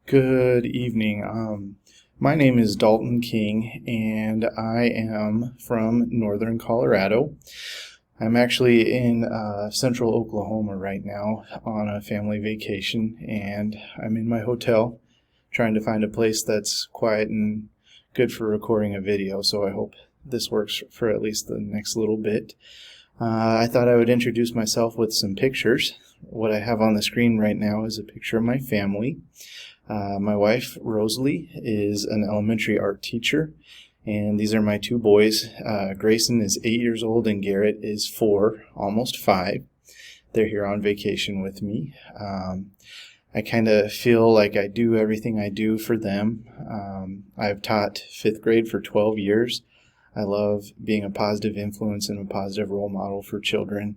Good evening. My name is Dalton King, and I am from northern Colorado. I'm actually in central Oklahoma right now on a family vacation, and I'm in my hotel trying to find a place that's quiet and good for recording a video, so I hope this works for at least the next little bit. I thought I would introduce myself with some pictures. What I have on the screen right now is a picture of my family. My wife, Rosalie, is an elementary art teacher, and these are my two boys. Grayson is 8 years old and Garrett is 4, almost 5. They're here on vacation with me. I kind of feel like I do everything I do for them. I've taught 5th grade for 12 years. I love being a positive influence and a positive role model for children.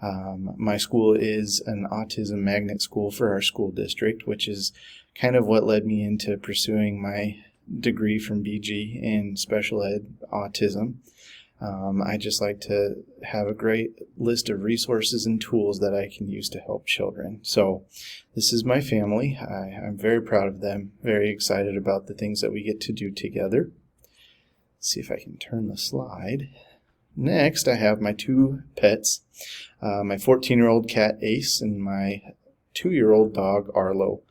My school is an autism magnet school for our school district, which is kind of what led me into pursuing my degree from BG in special ed autism. I just like to have a great list of resources and tools that I can use to help children. So this is my family. I'm very proud of them, very excited about the things that we get to do together. Let's see if I can turn the slide. Next, I have my two pets, my 14-year-old cat Ace and my 2-year-old dog Arlo.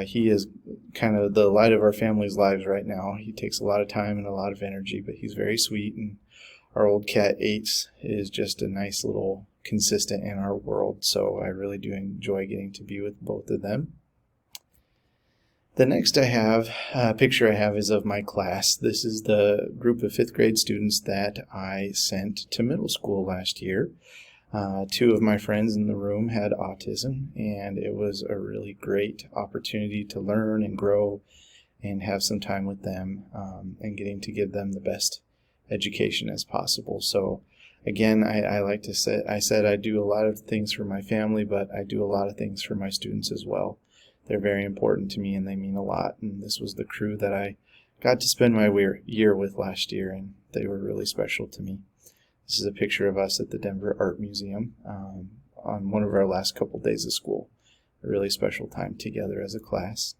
He is kind of the light of our family's lives right now. He takes a lot of time and a lot of energy, but he's very sweet. And our old cat Ace is just a nice little consistent in our world, so I really do enjoy getting to be with both of them. The next picture I have is of my class. This is the group of 5th grade students that I sent to middle school last year. 2 of my friends in the room had autism, and it was a really great opportunity to learn and grow and have some time with them and getting to give them the best education as possible. So again, I like to say, I said I do a lot of things for my family, but I do a lot of things for my students as well. They're very important to me and they mean a lot, and this was the crew that I got to spend my year with last year, and they were really special to me. This is a picture of us at the Denver Art Museum on one of our last couple days of school. A really special time together as a class.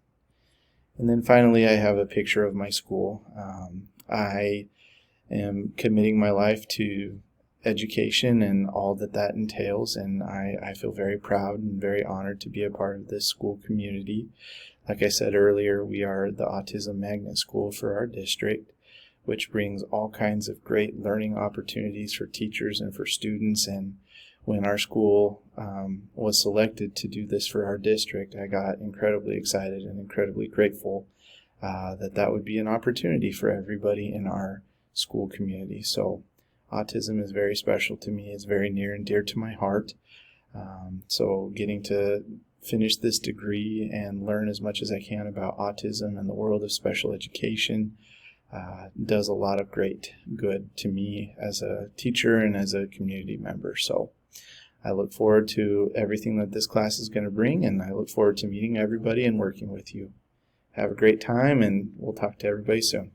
And then finally I have a picture of my school. I am committing my life to education and all that entails, and I feel very proud and very honored to be a part of this school community. Like I said earlier, we are the Autism Magnet School for our district, which brings all kinds of great learning opportunities for teachers and for students. And when our school was selected to do this for our district, I got incredibly excited and incredibly grateful that would be an opportunity for everybody in our school community. So autism is very special to me. It's very near and dear to my heart. So getting to finish this degree and learn as much as I can about autism and the world of special education does a lot of great good to me as a teacher and as a community member. So I look forward to everything that this class is going to bring, and I look forward to meeting everybody and working with you. Have a great time, and we'll talk to everybody soon.